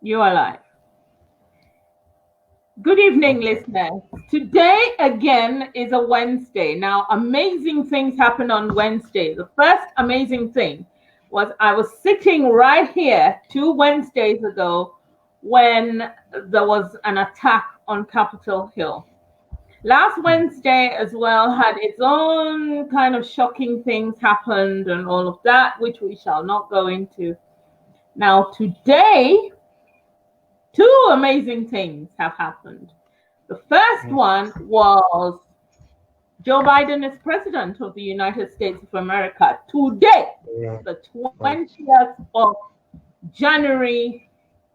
You are live. Good evening, listeners. Today, again, is a Wednesday. Now, amazing things happen on Wednesday. The first amazing thing was I was sitting right here 2 Wednesdays ago when there was an attack on Capitol Hill. Last Wednesday as well had its own kind of shocking things happened and all of that, which we shall not go into. Now, today, two amazing things have happened. The first one was Joe Biden is president of the United States of America today, the 20th of January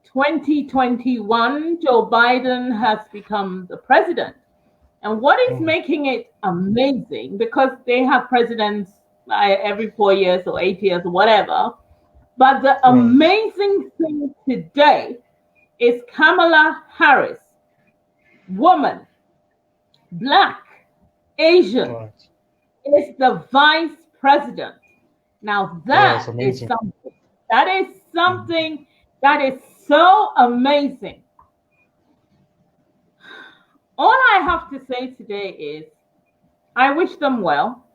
2021. Joe Biden has become the president. And what is making it amazing, because they have presidents every 4 years or 8 years or whatever, but the amazing thing today is Kamala Harris, woman, Black, Asian, is the vice president. Now that is something. That is something that is so amazing. All I have to say today is I wish them well.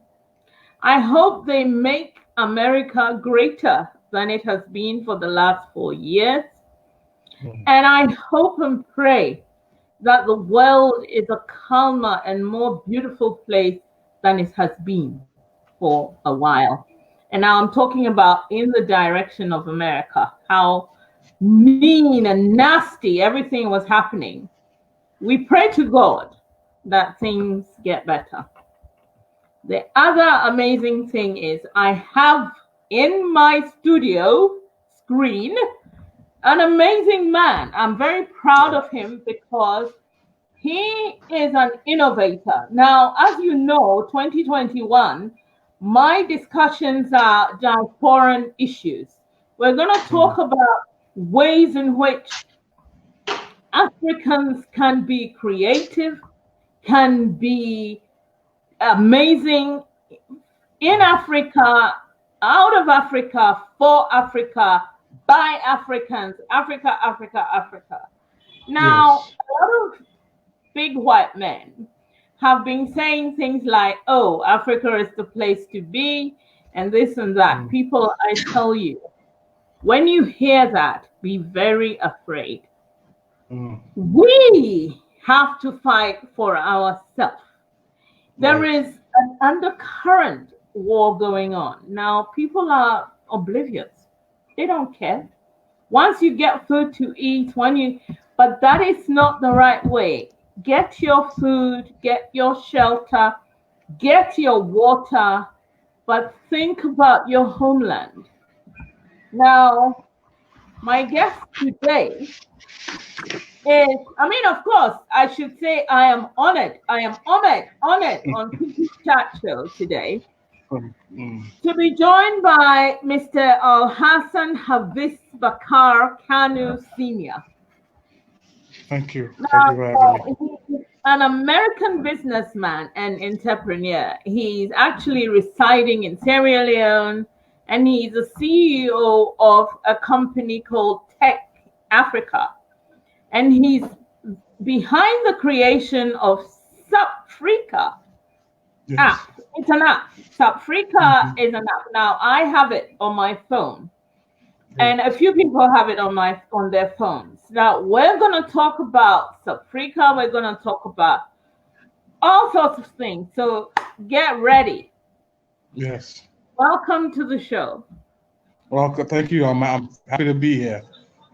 I hope they make America greater than it has been for the last 4 years. And I hope and pray that the world is a calmer and more beautiful place than it has been for a while. And now I'm talking about in the direction of America, how mean and nasty everything was happening. We pray to God that things get better. The other amazing thing is I have in my studio screen an amazing man. I'm very proud of him because he is an innovator. Now, as you know, 2021, my discussions are diasporan issues. We're going to talk about ways in which Africans can be creative, can be amazing in Africa, out of Africa, for Africa, by Africans, Africa, Africa, Africa. Now, a lot of big white men have been saying things like, oh, Africa is the place to be, and this and that. People, I tell you, when you hear that, be very afraid. We have to fight for ourselves. There is an undercurrent war going on. Now, people are oblivious. They don't care. Once you get food to eat, but that is not the right way. Get your food, get your shelter, get your water, but think about your homeland. Now, my guest today is, of course, I should say I am honored. I am honored on Kiki Chat Show today to be joined by Mr. Al-Hassan Hafiz Bakarr Kanu Sr. Thank you. Thank you for having me. He's an American businessman and entrepreneur. He's actually residing in Sierra Leone, and he's a CEO of a company called Tech Africa. And he's behind the creation of SUPFRICA app. It's an app. SUPFRICA is an app. Now, I have it on my phone, and a few people have it on their phones. Now, we're going to talk about SUPFRICA. We're going to talk about all sorts of things. So get ready. Yes. Welcome to the show. Well, thank you. I'm happy to be here.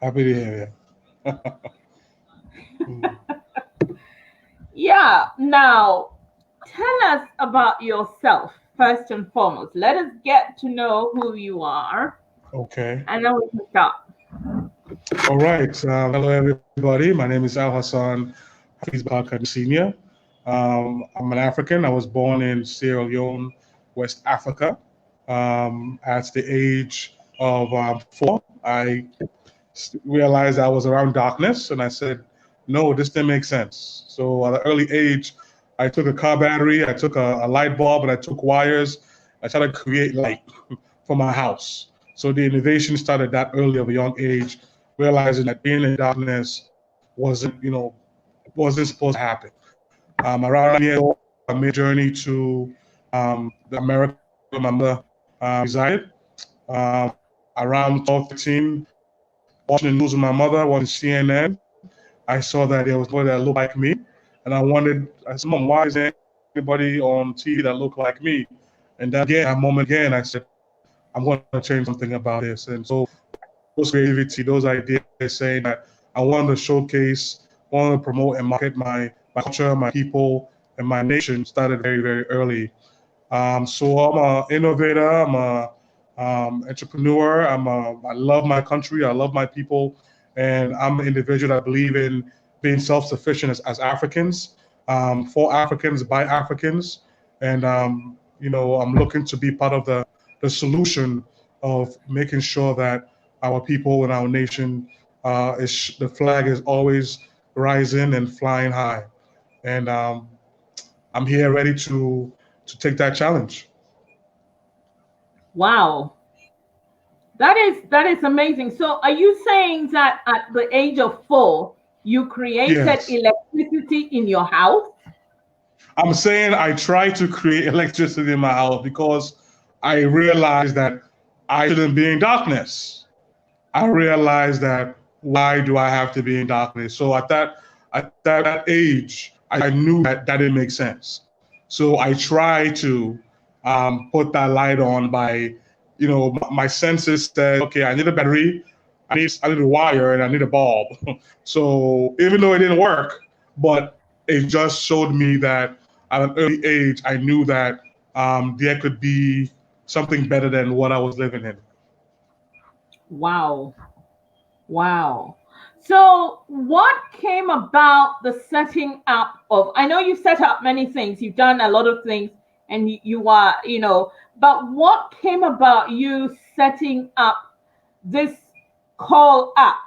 Happy to hear you. Yeah. Now, tell us about yourself first and foremost. Let us get to know who you are. Okay. And then we can start. All right. Hello, everybody. My name is Al-Hassan Hafiz Bakarr Sr. I'm an African. I was born in Sierra Leone, West Africa. At the age of 4, I realized I was around darkness, and I said, no, this didn't make sense. So at an early age, I took a car battery, I took a light bulb, and I took wires. I tried to create light for my house. So the innovation started that early of a young age. realizing that being in darkness wasn't supposed to happen. Around 9 years old, I made a journey to America where my mother resided. Around 12, 13, watching the news with my mother, watching CNN, I saw that there was nobody that looked like me. And I said, Mom, why isn't anybody on TV that looked like me? And that moment again, I said, I'm going to change something about this. And so those creativity, those ideas saying that I wanted to showcase, wanted to promote and market my culture, my people, and my nation started very, very early. So I'm an innovator, I'm a entrepreneur, I love my country, I love my people, and I'm an individual that believe in being self-sufficient as Africans, for Africans, by Africans, and I'm looking to be part of the solution of making sure that our people and our nation, the flag is always rising and flying high, and I'm here ready to take that challenge. Wow. That is amazing. So are you saying that at the age of 4, you created electricity in your house? I'm saying I tried to create electricity in my house because I realized that I shouldn't be in darkness. I realized that why do I have to be in darkness? So at that age, I knew that didn't make sense. So I tried to put that light on by, my senses said, okay, I need a battery, I need a wire, and I need a bulb. So even though it didn't work, but it just showed me that at an early age, I knew that there could be something better than what I was living in. Wow. Wow. So what came about the setting up of, I know you've set up many things, you've done a lot of things, and you are, but what came about you setting up this call app?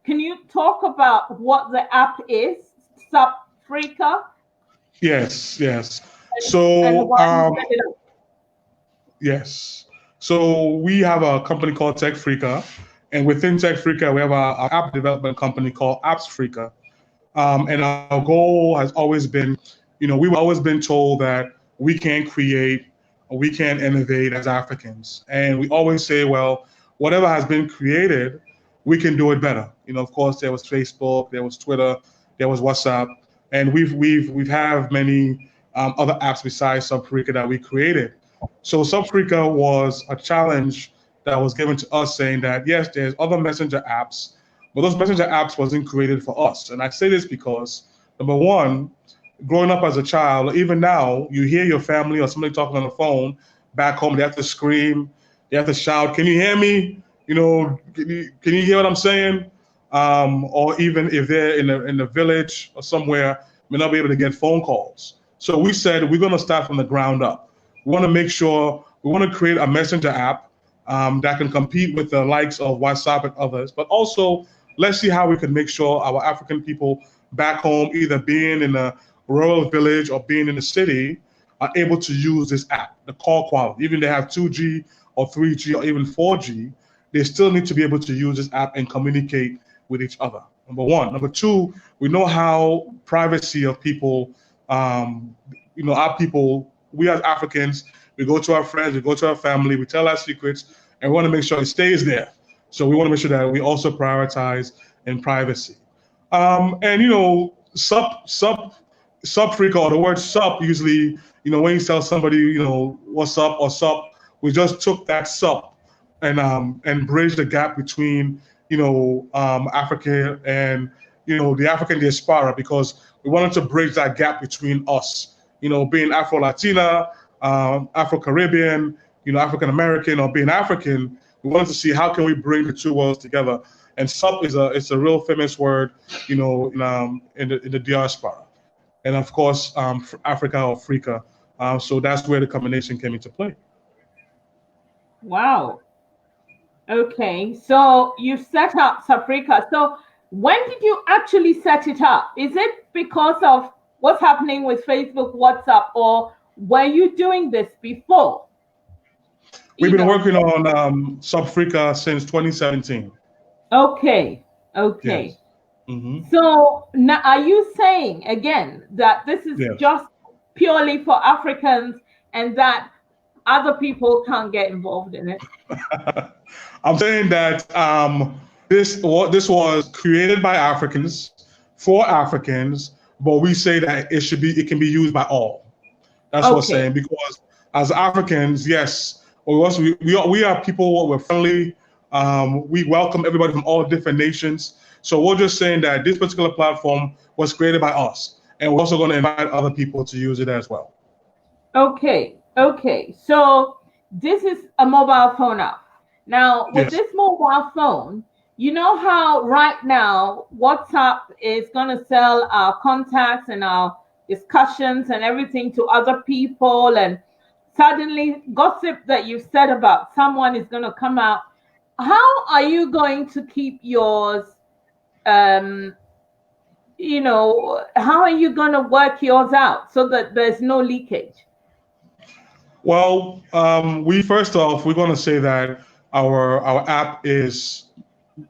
Can you talk about what the app is, SUPFRICA? Yes. Yes. So we have a company called SUPFRICA, and within SUPFRICA, we have our app development company called SUPFRICA. And our goal has always been, we've always been told that we can't create, or we can't innovate as Africans. And we always say, well, whatever has been created, we can do it better. Of course, there was Facebook, there was Twitter, there was WhatsApp, and we've have many other apps besides SUPFRICA that we created. So SUPFRICA was a challenge that was given to us saying that, yes, there's other messenger apps, but those messenger apps wasn't created for us. And I say this because, number one, growing up as a child, even now, you hear your family or somebody talking on the phone back home, they have to scream, they have to shout, can you hear me? Can you hear what I'm saying? Or even if they're in the village or somewhere, may not be able to get phone calls. So we said, we're gonna start from the ground up. We wanna make sure, we wanna create a messenger app that can compete with the likes of WhatsApp and others, but also let's see how we can make sure our African people back home, either being in a rural village or being in the city, are able to use this app, the call quality. Even if they have 2G or 3G or even 4G, they still need to be able to use this app and communicate with each other, number one. Number two, we know how privacy of people, our people, we as Africans, we go to our friends, we go to our family, we tell our secrets, and we want to make sure it stays there. So we want to make sure that we also prioritize in privacy. SUPFRICA, or the word sup, usually, when you tell somebody, what's up or sup, we just took that sup and bridged the gap between, Africa and, the African diaspora, because we wanted to bridge that gap between us, being Afro-Latina, Afro-Caribbean, African American, or being African. We wanted to see how can we bring the two worlds together. And SUP it's a real famous word, in the diaspora, and of course Africa or Africa. So that's where the combination came into play. Wow. Okay, so you set up SUPFRICA. So when did you actually set it up? Is it because of what's happening with Facebook, WhatsApp, or were you doing this before? We've been working on SUPFRICA since 2017. Okay. Okay. Yes. Mm-hmm. So now, are you saying again that this is Yes. just purely for Africans and that other people can't get involved in it? I'm saying that this was created by Africans for Africans, but we say that it can be used by all. That's what we're Okay. saying, because as Africans, yes, we are people. We're friendly. We welcome everybody from all different nations. So we're just saying that this particular platform was created by us, and we're also going to invite other people to use it as well. Okay. Okay. So this is a mobile phone app. Now, with Yes. this mobile phone, you know how right now WhatsApp is going to sell our contacts and our discussions and everything to other people, and suddenly gossip that you've said about someone is going to come out. How are you going to keep yours? Um, how are you going to work yours out so that there's no leakage? Well, we're going to say that our app is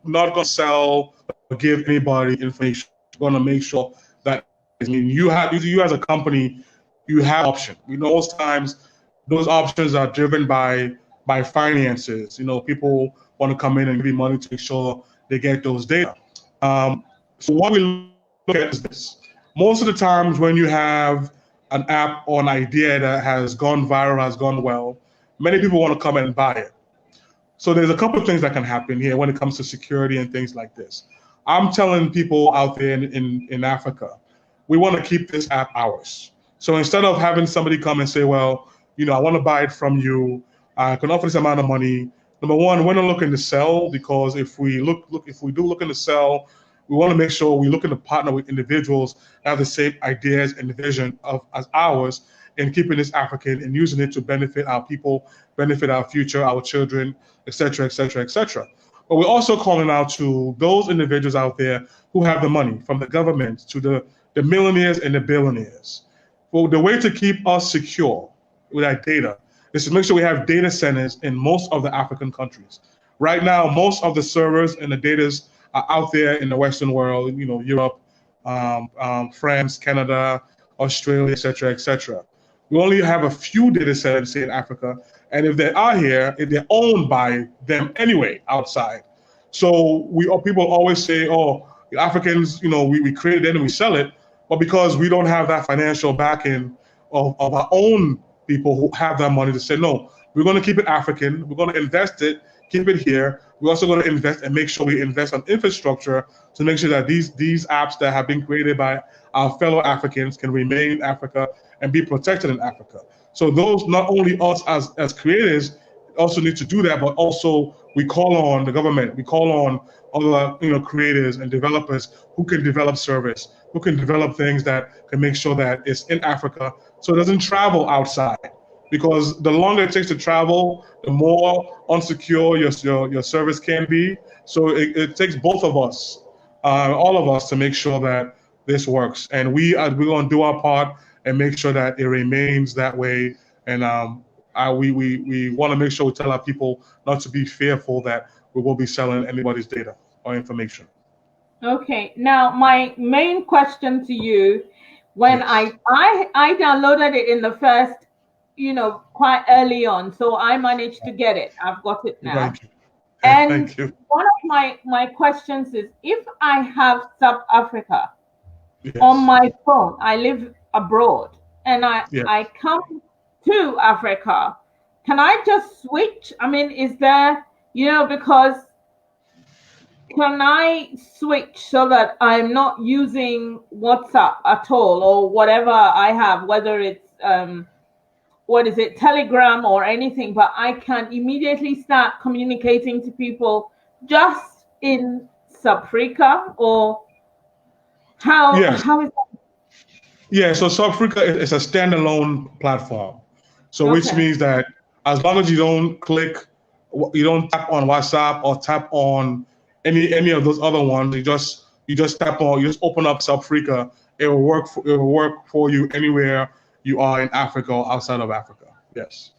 not going to sell or give anybody information. We're going to make sure that, I mean, you as a company, you have option. Most times those options are driven by finances. People want to come in and give you money to make sure they get those data. So what we look at is this. Most of the times when you have an app or an idea that has gone viral, has gone well, many people want to come and buy it. So there's a couple of things that can happen here when it comes to security and things like this. I'm telling people out there in Africa, we want to keep this app ours. So instead of having somebody come and say, well, I want to buy it from you, I can offer this amount of money. Number one, we're not looking to sell, because if we do look to sell, we want to make sure we look to partner with individuals that have the same ideas and vision as ours, in keeping this African and using it to benefit our people, benefit our future, our children, etc., etc., etc. But we're also calling out to those individuals out there who have the money, from the government to the millionaires and the billionaires. Well, the way to keep us secure with our data is to make sure we have data centers in most of the African countries. Right now, most of the servers and the data are out there in the Western world, Europe, France, Canada, Australia, etc., etc. We only have a few data centers, say, in Africa, and if they are here, they're owned by them anyway outside. So people always say, "Oh, Africans, we created it and we sell it," but because we don't have that financial backing of our own people who have that money to say, "No, we're going to keep it African. We're going to invest it, keep it here. We're also going to invest and make sure we invest on infrastructure to make sure that these apps that have been created by our fellow Africans can remain in Africa and be protected in Africa." So those, not only us as creators, also need to do that, but also we call on the government, we call on other creators and developers who can develop service, who can develop things that can make sure that it's in Africa, so it doesn't travel outside. Because the longer it takes to travel, the more unsecure your service can be. So it takes both of us, all of us, to make sure that this works. And we're going to do our part and make sure that it remains that way. And we want to make sure we tell our people not to be fearful that we will be selling anybody's data or information. Okay. Now, my main question to you, when Yes. I downloaded it in the first, quite early on, so I managed to get it. I've got it now. Thank you. And Thank you. one of my questions is, if I have South Africa Yes. on my phone, I live abroad, and Yes. I come to Africa, can I just switch? I mean, is there, because can I switch so that I'm not using WhatsApp at all, or whatever I have, whether it's Telegram or anything, but I can immediately start communicating to people just in SUPFRICA, or Yes. how is that? Yeah, so SUPFRICA is a standalone platform. So which Okay. means that as long as you don't tap on WhatsApp or tap on any of those other ones, you just open up SUPFRICA. It will work for you anywhere you are in Africa or outside of Africa. Yes.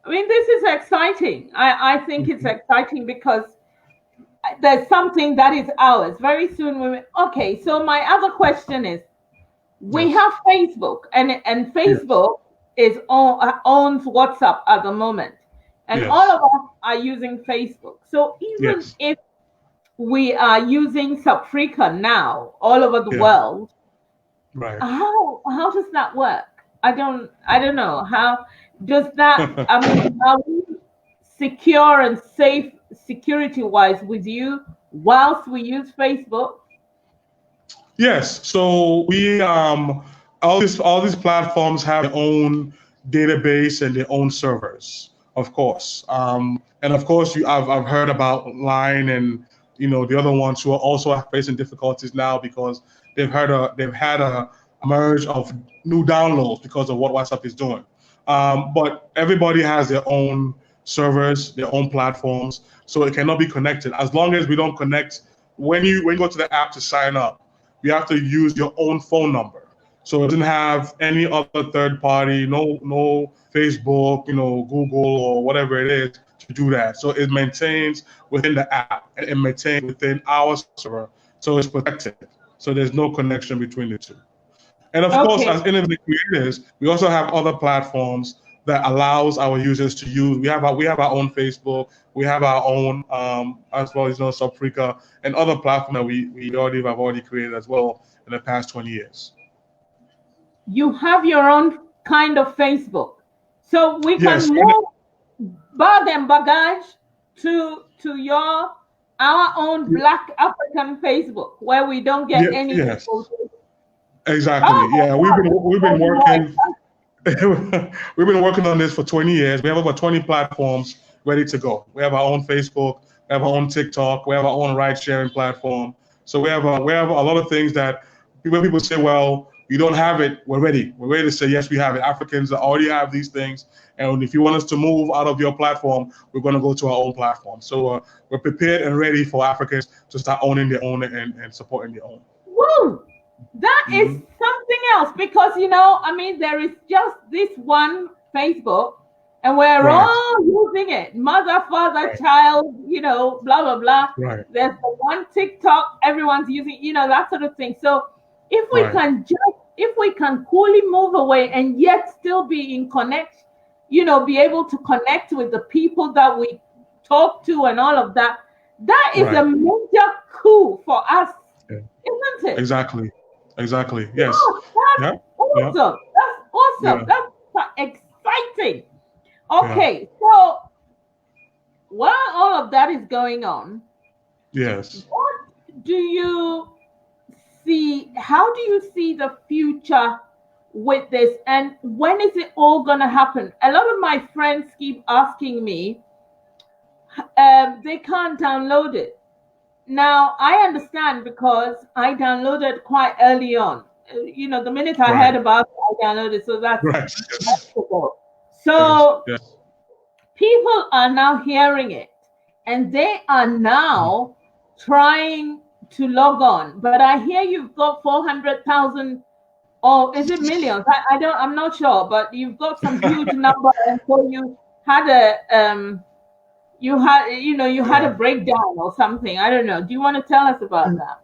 I mean, this is exciting. I think it's exciting because there's something that is ours. Very soon okay, so my other question is, we have Facebook, and Facebook owns WhatsApp at the moment. And all of us are using Facebook. So even if we are using SUPFRICA now all over the world, how does that work? I don't know. How does that, I mean, are we secure and safe security-wise with you whilst we use Facebook? Yes. So we all these platforms have their own database and their own servers, of course. And of course, I've heard about Line and the other ones who are also facing difficulties now because they've had a merge of new downloads because of what WhatsApp is doing. But everybody has their own servers, their own platforms, so it cannot be connected. As long as we don't connect, when you go to the app to sign up, you have to use your own phone number. So it doesn't have any other third party, no Facebook, Google or whatever it is to do that. So it maintains within the app and it maintains within our server. So it's protected. So there's no connection between the two. And of course, as innovative creators, we also have other platforms that allows our users to use. We have our own Facebook, we have our own as well as SUPFRICA and other platforms that we have already created as well in the past 20 years. You have your own kind of Facebook, so we can move bag and baggage to our own Black African Facebook where we don't get any. Yes. Exactly. Yeah, we've been working. We've been working on this for 20 years. We have over 20 platforms ready to go. We have our own Facebook, we have our own TikTok, we have our own ride-sharing platform. So we have a lot of things that when people say, well, you don't have it, we're ready. We're ready to say, yes, we have it. Africans already have these things. And if you want us to move out of your platform, we're going to go to our own platform. So we're prepared and ready for Africans to start owning their own and supporting their own. Woo! That is something else because, there is just this one Facebook and we're all using it. Mother, father, child, blah, blah, blah. Right. There's the one TikTok everyone's using, that sort of thing. So if we can coolly move away and yet still be in connect, be able to connect with the people that we talk to and all of that, that is a major coup for us, isn't it? Exactly. Yes. That's awesome. That's awesome. That's exciting. Okay, so while all of that is going on, what do you see? How do you see the future with this? And when is it all going to happen? A lot of my friends keep asking me, they can't download it. Now, I understand because I downloaded quite early on. The minute I heard about it, I downloaded. So that's So people are now hearing it and they are now trying to log on. But I hear you've got 400,000 or is it millions? I'm not sure, but you've got some huge number. And so you had a breakdown or something. I don't know. Do you want to tell us about that?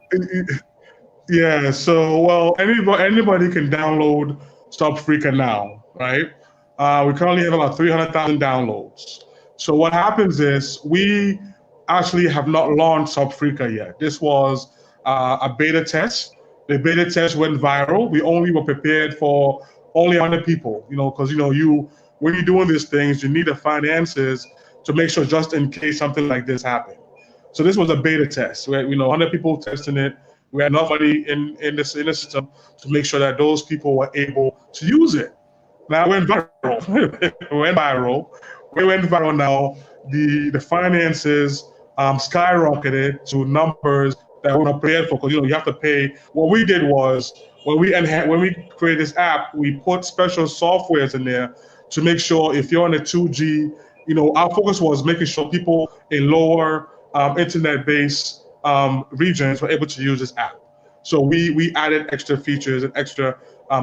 Yeah. So, anybody can download SUPFRICA now, right? We currently have about 300,000 downloads. So what happens is we actually have not launched SUPFRICA yet. This was a beta test. The beta test went viral. We only were prepared for only 100 people, because when you're doing these things, you need the finances to make sure just in case something like this happened. So this was a beta test. We had 100 people testing it. We had enough money in the system to make sure that those people were able to use it. Now it went viral. We went viral now. The finances skyrocketed to numbers that we're not prepared for because you have to pay. What we did was when we created this app, we put special softwares in there to make sure if you're on a 2G, our focus was making sure people in lower internet-based regions were able to use this app. So we added extra features and extra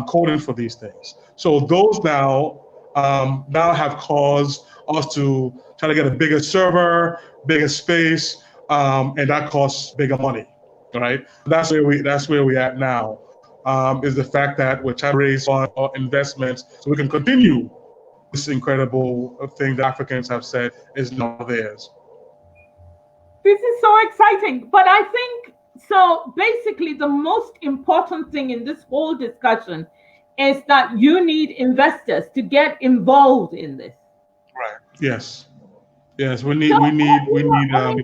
coding for these things. So those now have caused us to try to get a bigger server, bigger space, and that costs bigger money, right? That's where we at now. Is the fact that we're trying to raise investments so we can continue this incredible thing that Africans have said is now theirs. This is so exciting. But I think, so basically the most important thing in this whole discussion is that you need investors to get involved in this. Right. Yes. Yes, we need. There are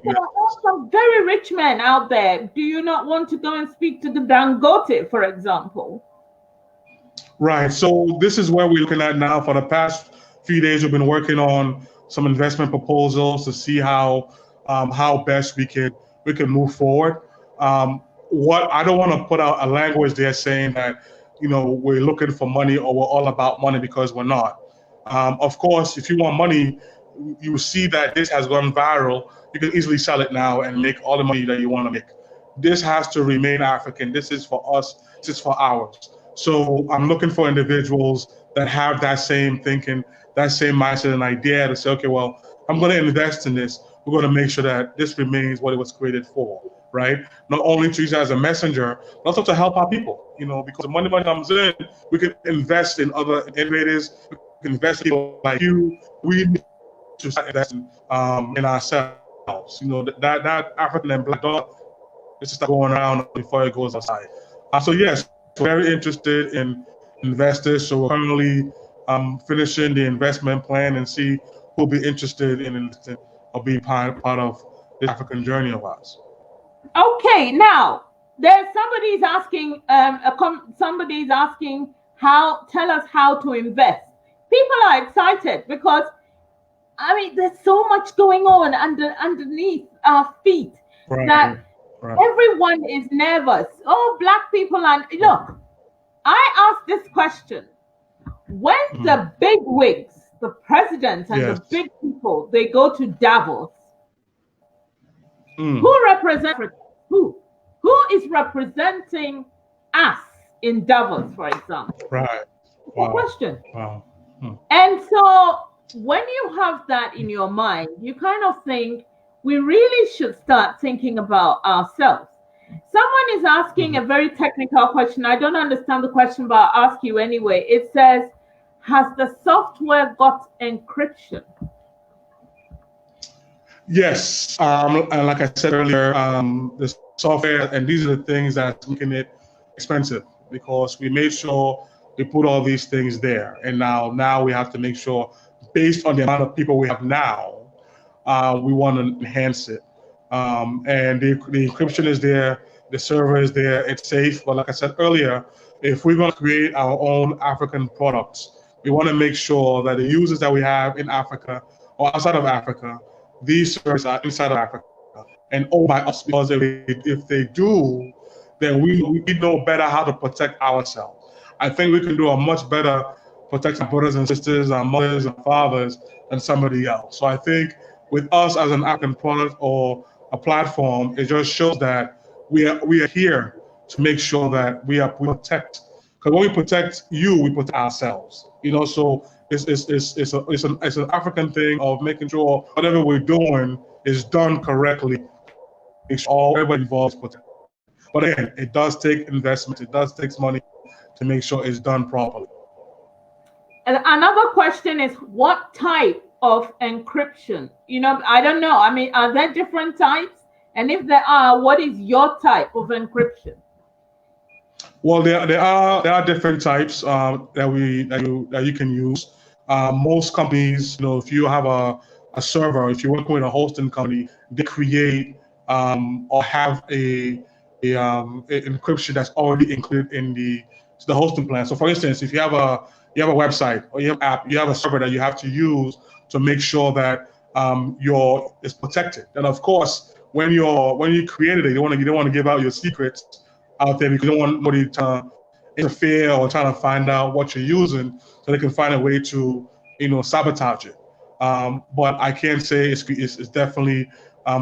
some very rich men out there. Do you not want to go and speak to the Dangote, for example? Right. So this is where we're looking at now. For the past few days, we've been working on some investment proposals to see how best we can move forward. What I don't want to put out a language there saying that we're looking for money or we're all about money, because we're not. Of course, if you want money, you see that this has gone viral. You can easily sell it now and make all the money that you want to make. This has to remain African. This is for us. This is for ours. So I'm looking for individuals that have that same thinking, that same mindset and idea to say, okay, well, I'm going to invest in this. We're going to make sure that this remains what it was created for, right? Not only to use it as a messenger, but also to help our people, because the money comes in, we can invest in other innovators, we can invest in people like you. We need to start investing in ourselves. That African and Black dog is just going around before it goes outside. So yes, we're very interested in investors. So we're currently finishing the investment plan and see who'll be interested in or being part of the African journey of ours. Okay, now somebody's asking. Somebody's asking tell us how to invest. People are excited because there's so much going on underneath our feet that everyone is nervous. Oh, Black people look. I asked this question: when the big wigs, the president and the big people, they go to Davos, who represents Africa? Who is representing us in Davos, for example? Right. Wow. Question. Wow. And so when you have that in your mind, you kind of think we really should start thinking about ourselves. Someone is asking a very technical question. I don't understand the question, but I'll ask you anyway. It says, has the software got encryption? Yes. And like I said earlier, the software, and these are the things that's making it expensive, because we made sure we put all these things there. And now we have to make sure, based on the amount of people we have now, we want to enhance it. And the encryption is there, the server is there, it's safe. But like I said earlier, if we're going to create our own African products, we want to make sure that the users that we have in Africa or outside of Africa, these servers are inside of Africa and owned by us, because if they do, then we know better how to protect ourselves. I think we can do a much better protecting our brothers and sisters, our mothers and fathers than somebody else. So I think with us as an African product or a platform, it just shows that we are here to make sure that we protect. Because when we protect you, we protect ourselves. So it's an African thing of making sure whatever we're doing is done correctly. Make sure everybody involved is protected. But again, it does take investment. It does take money to make sure it's done properly. And another question is, what type of encryption? I don't know. Are there different types? And if there are, what is your type of encryption? Well, there are different types that you can use. Most companies, if you have a server, if you're working with a hosting company, they create or have a encryption that's already included in the hosting plan. So, for instance, if you have a website or you have an app, you have a server that you have to use to make sure that it's protected. And of course, when you created it, you don't want to give out your secrets out there, because you don't want nobody to interfere or trying to find out what you're using, so they can find a way to sabotage it. But I can say it's definitely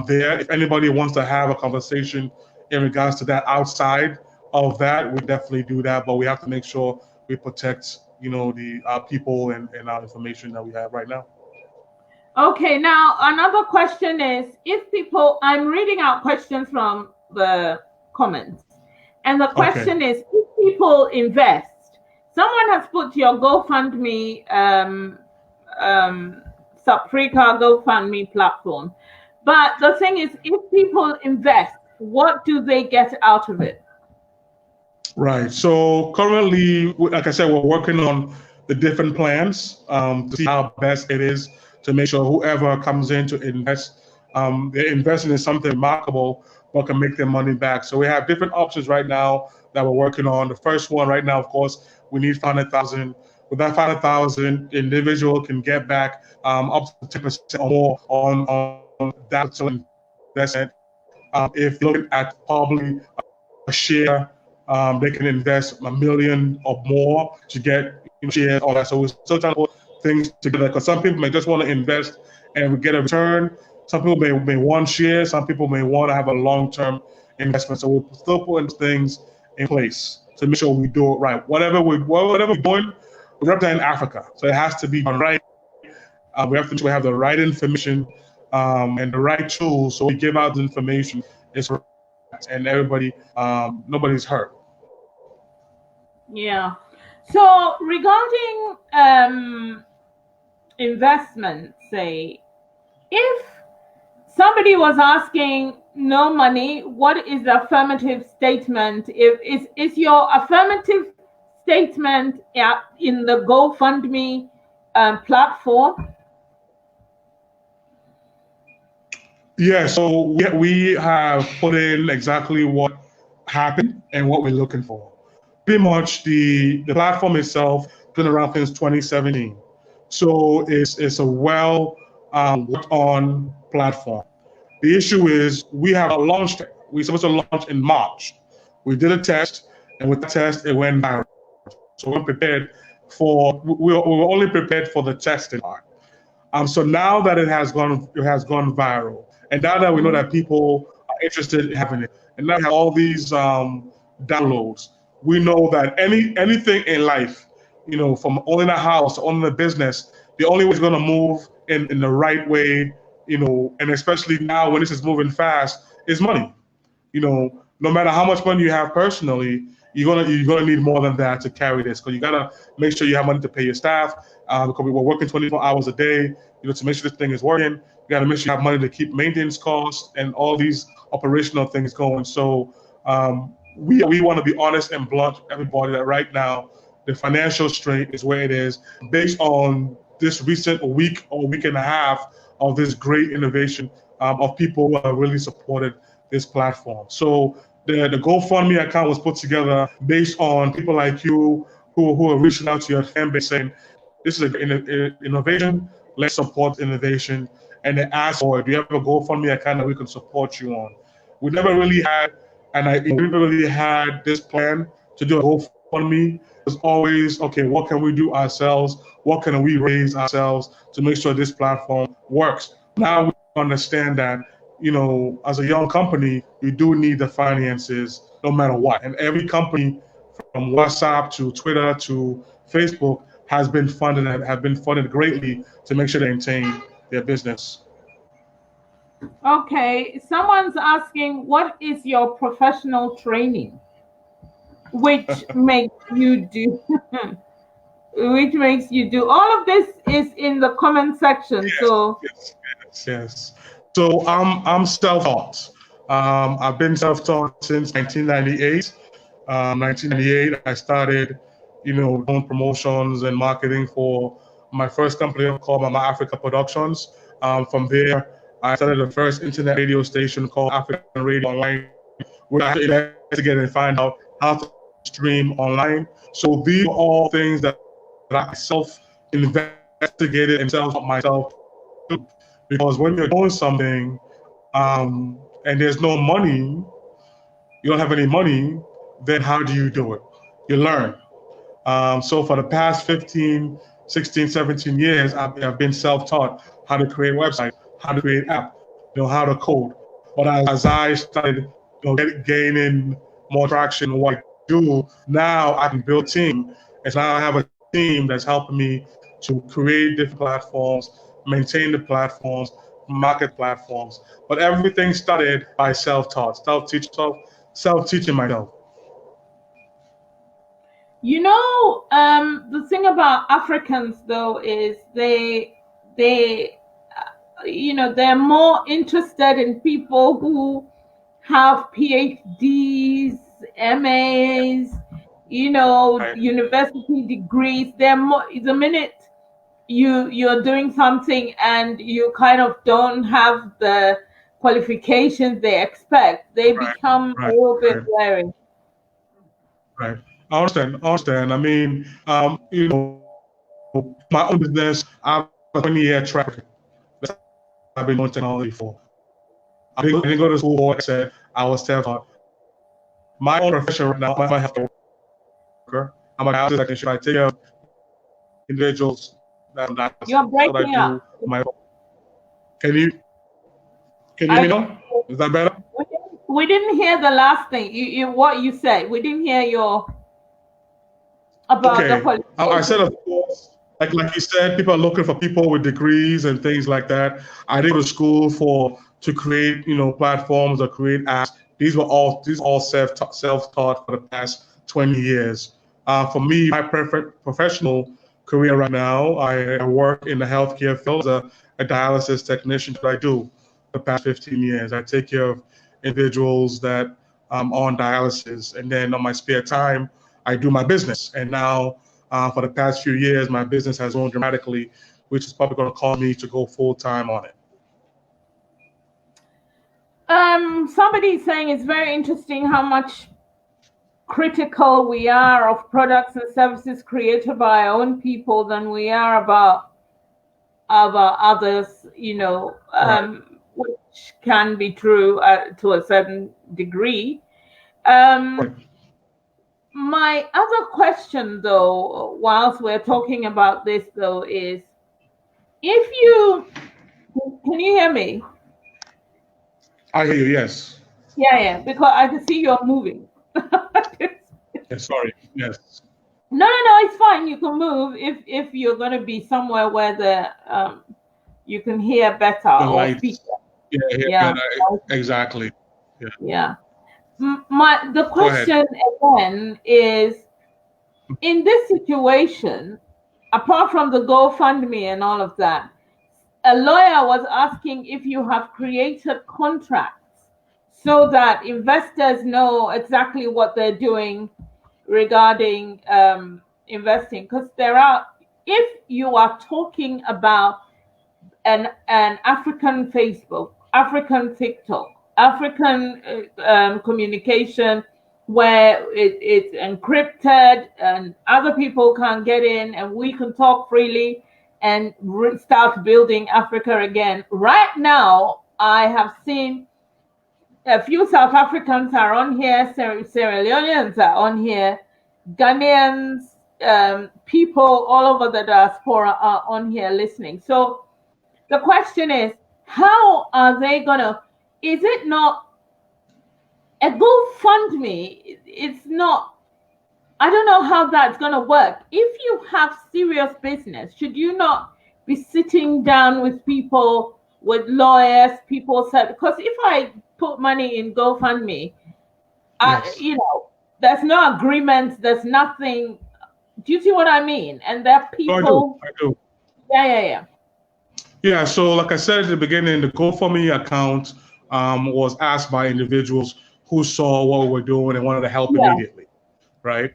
there. If anybody wants to have a conversation in regards to that outside of that, we definitely do that. But we have to make sure we protect our people and our information that we have right now. Okay, now another question is, if people, I'm reading out questions from the comments, and the question is, if people invest, someone has put your GoFundMe, SUPFRICA GoFundMe platform, but the thing is, if people invest, what do they get out of it? Right. So currently, like I said, we're working on the different plans to see how best it is to make sure whoever comes in to invest, they're investing in something remarkable but can make their money back. So we have different options right now that we're working on. The first one right now, of course, we need 500,000. With that 500,000, individual can get back up to 10% or more on that investment. If you're looking at probably a share, they can invest $1 million or more to get shares, all that. So we're still trying to put things together because some people may just want to invest and get a return. Some people may want shares. Some people may want to have a long-term investment. So we're still putting things in place to make sure we do it right. Whatever we're doing, we represent Africa, so it has to be done right. We have to have the right information and the right tools, so we give out the information. It's right, and everybody, nobody's hurt. Yeah. So regarding investment, say, if somebody was asking no money, what is the affirmative statement? Is your affirmative statement in the GoFundMe platform? Yeah, so we have put in exactly what happened and what we're looking for. Pretty much the platform itself been around since 2017. So it's a well worked on platform. The issue is we have launched it. We're supposed to launch in March. We did a test, and with the test, it went viral. So we're prepared for, we were only prepared for the testing part. So now that it has gone viral, and now that we know that people are interested in having it, and now we have all these downloads, we know that anything in life, from owning a house, owning a business, the only way it's going to move in the right way, and especially now when this is moving fast, is money. No matter how much money you have personally, you're gonna need more than that to carry this, because you gotta make sure you have money to pay your staff, because we're working 24 hours a day, to make sure this thing is working. You gotta make sure you have money to keep maintenance costs and all these operational things going. So we want to be honest and blunt with everybody that right now the financial strain is where it is based on this recent week or week and a half of this great innovation of people who have really supported this platform. So the GoFundMe account was put together based on people like you who are reaching out to your fan base saying, this is an innovation, let's support innovation. And they ask for, do you have a GoFundMe account that we can support you on? We never really had, this plan to do a GoFundMe. It was always, okay, what can we do ourselves? What can we raise ourselves to make sure this platform works? Now we understand that, as a young company, you do need the finances no matter what. And every company from WhatsApp to Twitter to Facebook have been funded greatly to make sure they maintain their business. Okay, someone's asking, what is your professional training? Which makes you do all of this is in the comment section. Yes. So I'm self-taught. I've been self-taught since 1998. 1998, I started, doing promotions and marketing for my first company called Mama Africa Productions. From there, I started the first internet radio station called African Radio Online, where I had to investigate and find out how to stream online. So these are all things that I self-investigated and self-taught myself. Because when you're doing something and there's no money, you don't have any money, then how do you do it? You learn. So for the past 15, 16, 17 years, I've been self-taught how to create websites, how to create apps, how to code. But as I started gaining more traction in what I do, now I can build a team. And now I have a team that's helping me to create different platforms, maintain the platforms, market platforms. But everything started by self-taught, self-teaching myself. You know, the thing about Africans though is they're more interested in people who have PhDs, MAs, Right. university degrees. They're more, the minute you're doing something and you kind of don't have the qualifications they expect, they Right. become a Right. little bit Right. wary. Right. I understand. I mean, my own business, I have a 20-year track record. I've been doing technology for. I didn't go to school for, like I said, I was self-taught. My own profession right now, I'm a healthcare worker. I'm a dialysis technician. I take care of individuals that are dialysis. You're That's what I breaking do. up. Can you hear me now? Is that better? We didn't hear the last thing. What you said. We didn't hear about the Okay. I qualifications. said, of course, like you said, people are looking for people with degrees and things like that. I didn't go to school to create, platforms or create apps. These are all self-taught for the past 20 years. For me, my professional career right now, I work in the healthcare field as a dialysis technician. What I do for the past 15 years. I take care of individuals that on dialysis, and then on my spare time, I do my business. And now, for the past few years, my business has grown dramatically, which is probably going to cause me to go full time on it. Somebody is saying it's very interesting how much critical we are of products and services created by our own people than we are about others, Right. which can be true to a certain degree. Right. My other question, though, whilst we're talking about this, though, is if you can you hear me? I hear you. Yes. Yeah, because I can see you're moving. Yes. Sorry. Yes. No, it's fine. You can move if you're going to be somewhere where you can hear better The or speak. lights. Yeah. Yeah, Exactly. Yeah. yeah. The Go ahead. question again is, in this situation, apart from the GoFundMe and all of that, a lawyer was asking if you have created contracts so that investors know exactly what they're doing regarding investing. Because if you are talking about an African Facebook, African TikTok, African communication where it's encrypted and other people can get in and we can talk freely and start building Africa again. Right now, I have seen a few South Africans are on here, Sierra Leoneans are on here, Ghanaians, people all over the diaspora are on here listening. So the question is, how are they gonna? Is it not a GoFundMe? It's not. I don't know how that's gonna work. If you have serious business, should you not be sitting down with people, with lawyers? People said, because if I put money in GoFundMe, Yes. there's no agreement. There's nothing. Do you see what I mean? And there are people. I do. Yeah. Yeah, so like I said at the beginning, the GoFundMe account was asked by individuals who saw what we were doing and wanted to help immediately, right?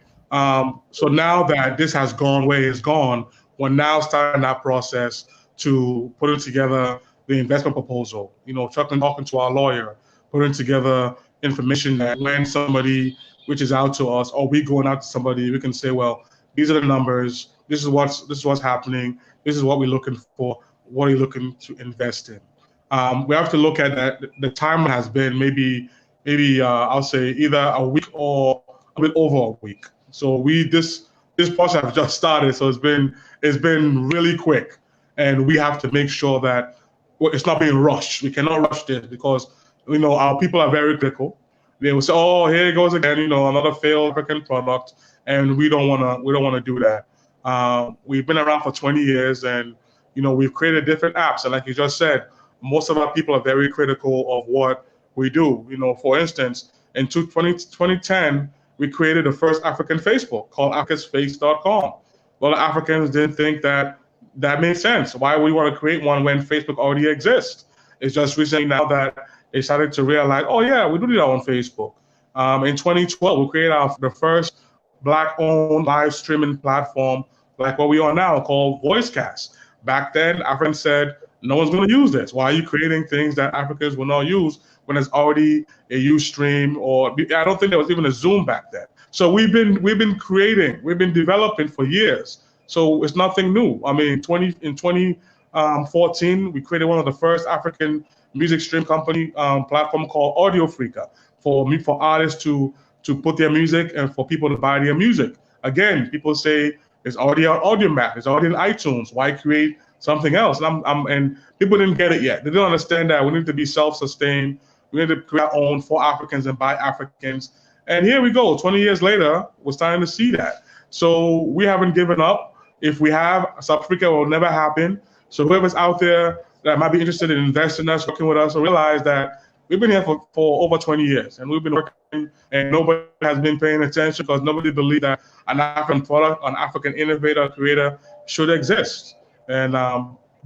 So now that this has gone where it's gone, we're now starting that process to putting together the investment proposal, talking to our lawyer, putting together information that when somebody reaches out to us or we going out to somebody, we can say, well, these are the numbers, this is what's happening, this is what we're looking for. What are you looking to invest in? We have to look at that. The time has been maybe I'll say either a week or a bit over a week. So this process has just started. So it's been really quick, and we have to make sure that it's not being rushed. We cannot rush this because our people are very critical. They will say, "Oh, here it goes again," another failed African product, and we don't want to do that. We've been around for 20 years, and we've created different apps. And like you just said, most of our people are very critical of what we do. For instance, in 2010, we created the first African Facebook called candykisseih.com. A lot of Africans didn't think that made sense. Why would we want to create one when Facebook already exists? It's just recently now that they started to realize, oh yeah, we do need our own Facebook. In 2012, we created the first Black-owned live streaming platform like what we are now called VoiceCast. Back then, Africans said, no one's going to use this. Why are you creating things that Africans will not use when there's already a Ustream, or I don't think there was even a Zoom back then. So we've been creating, we've been developing for years. So it's nothing new. I mean, in 2014, we created one of the first African music stream company platform called SUPFRICA for artists to put their music and for people to buy their music. Again, people say it's already on Audiomack, it's already in iTunes. Why create something else? And people didn't get it yet. They didn't understand that we need to be self-sustained. We need to create our own for Africans and by Africans. And here we go. 20 years later, we're starting to see that. So we haven't given up. If we have, SUPFRICA will never happen. So whoever's out there that might be interested in investing in us, working with us, will realize that we've been here for over 20 years, and we've been working, and nobody has been paying attention because nobody believed that an African product, an African innovator, creator should exist. And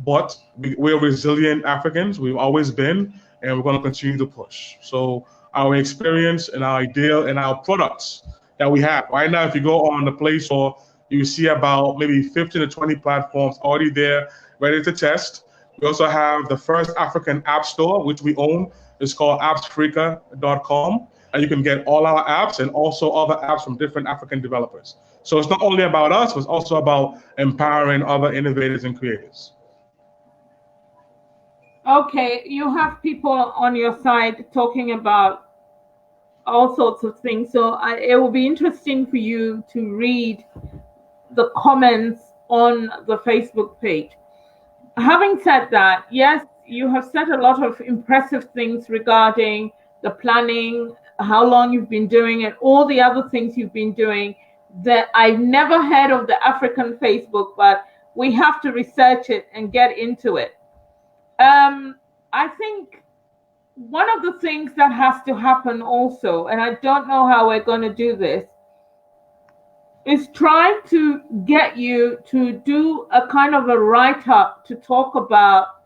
but we're resilient Africans. We've always been, and we're going to continue to push. So our experience and our ideal and our products that we have right now, if you go on the Play Store, you see about maybe 15 to 20 platforms already there, ready to test. We also have the first African app store, which we own. It's called SUPFRICA.com, and you can get all our apps and also other apps from different African developers. So it's not only about us, but it's also about empowering other innovators and creators. Okay, you have people on your side talking about all sorts of things. So it will be interesting for you to read the comments on the Facebook page. Having said that, yes, you have said a lot of impressive things regarding the planning, how long you've been doing it, all the other things you've been doing that I've never heard of the African Facebook, but we have to research it and get into it. I think one of the things that has to happen also, and I don't know how we're going to do this, is trying to get you to do a kind of a write-up to talk about,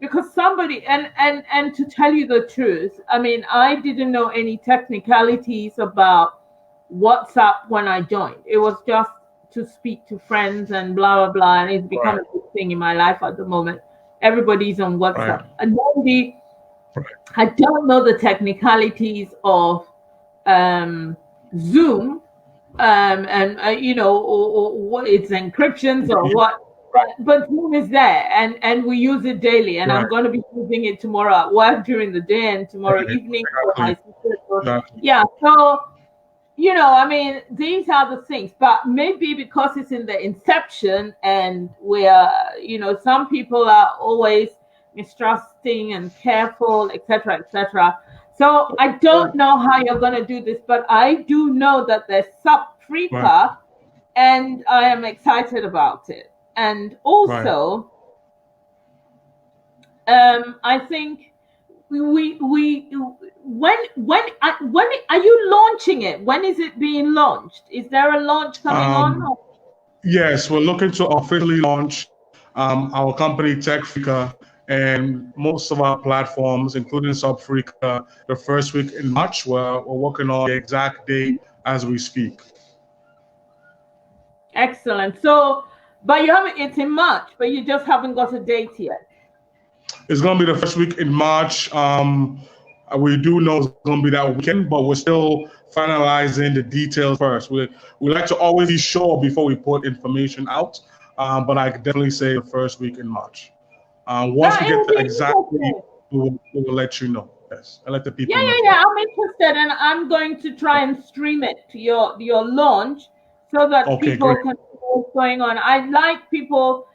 because somebody, and to tell you the truth, I mean, I didn't know any technicalities about WhatsApp when I joined. It was just to speak to friends and blah, blah, blah, and it's become a big thing in my life at the moment. Everybody's on WhatsApp. Right. And nobody, I don't know the technicalities of Zoom, or what it's encryptions or what, but Zoom is there, and we use it daily, and I'm going to be using it tomorrow at work during the day and tomorrow evening for my sister. Yeah, so I mean, these are the things, but maybe because it's in the inception and we're, some people are always mistrusting and careful, etc., etc. So I don't know how you're going to do this, but I do know that there's SUPFRICA, and I am excited about it. And also, I think when are you launching it? When is it being launched? Is there a launch coming on? Yes, we're looking to officially launch our company TechFRICA and most of our platforms, including SUPFRICA, the first week in March. We're working on the exact date as we speak. Excellent. So, but it's in March, but you just haven't got a date yet. It's going to be the first week in March. We do know it's going to be that weekend, but we're still finalizing the details first. We like to always be sure before we put information out, but I could definitely say the first week in March. Once we get the exact date, we will let you know. Yes, I'll let the people know. Yeah, I'm interested, and I'm going to try and stream it to your launch so that people can see what's going on. I like people.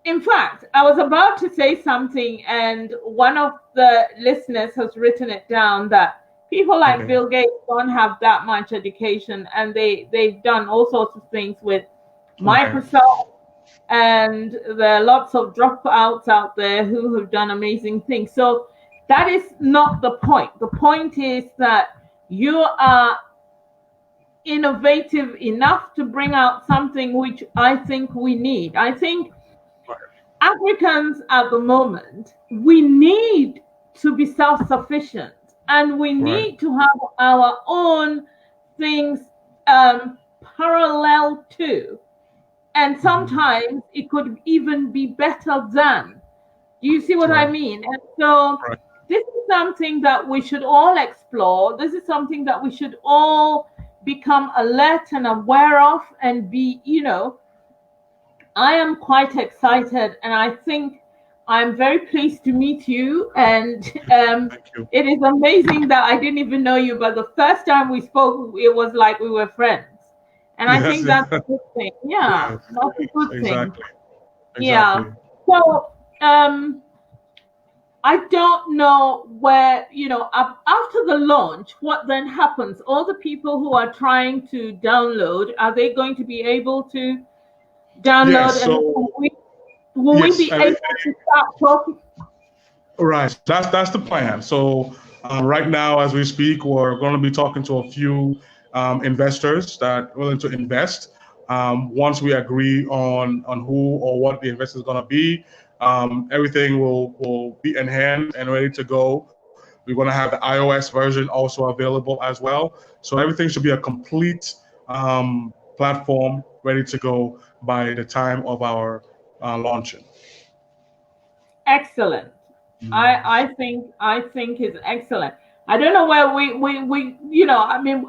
In fact, I was about to say something, and one of the listeners has written it down that people like Bill Gates don't have that much education, and they've done all sorts of things with Microsoft and there are lots of dropouts out there who have done amazing things. So that is not the point. The point is that you are innovative enough to bring out something which I think we need. I think Africans at the moment, we need to be self-sufficient, and we need to have our own things parallel to, and sometimes it could even be better than. Do you see what I mean? And so this is something that we should all explore. This is something that we should all become alert and aware of, and be, I am quite excited, and I think I'm very pleased to meet you. And you. It is amazing that I didn't even know you, but the first time we spoke, it was like we were friends. And I think that's a good thing. Yeah, that's a good thing. Yeah. So I don't know where, after the launch, what then happens? All the people who are trying to download, are they going to be able to download? Yes, so, will we be able to start talking? Right, that's the plan. So right now, as we speak, we're going to be talking to a few investors that are willing to invest. Once we agree on who or what the investor is going to be, everything will be in hand and ready to go. We're going to have the iOS version also available as well. So everything should be a complete platform ready to go by the time of our launching. Excellent. I think it's excellent. I don't know where we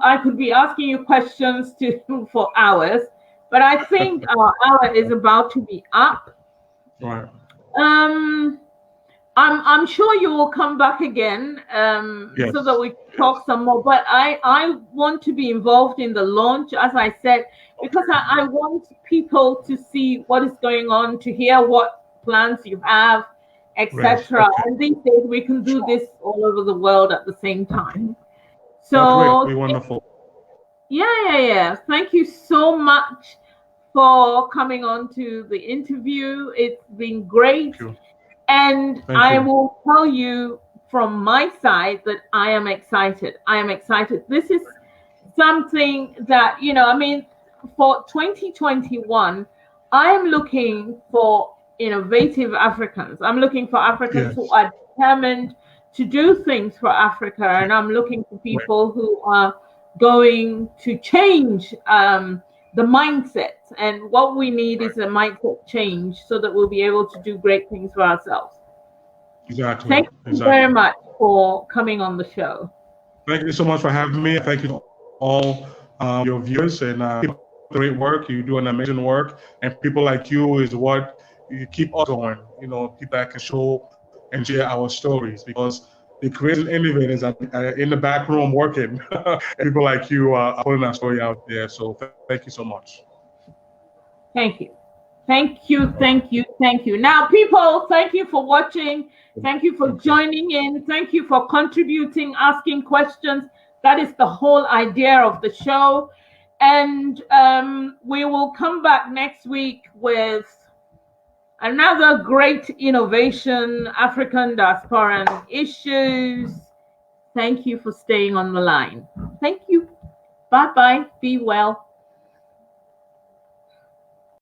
I could be asking you questions for hours, but I think our hour is about to be up. Right. I'm sure you will come back again so that we can talk some more. But I want to be involved in the launch, as I said, because I want people to see what is going on, to hear what plans you have, etc. Right. And these days we can do this all over the world at the same time. So great. Wonderful. Yeah. Thank you so much for coming on to the interview. It's been great. And I will tell you from my side that I am excited. This is something that, for 2021, I am looking for innovative Africans. I'm looking for Africans who are determined to do things for Africa. And I'm looking for people who are going to change the mindset. And what we need is a mindset change so that we'll be able to do great things for ourselves. Exactly. Thank you very much for coming on the show. Thank you so much for having me. Thank you to all your viewers, and keep up the great work. You do an amazing work, and people like you is what you keep us going. People that can show and share our stories, because the creative innovators are in the back room working. People like you are putting our story out there. So thank you so much. Thank you. Now, people, thank you for watching. Thank you for joining in. Thank you for contributing, asking questions. That is the whole idea of the show. And we will come back next week with another great innovation, African diasporan issues. Thank you for staying on the line. Thank you. Bye-bye. Be well.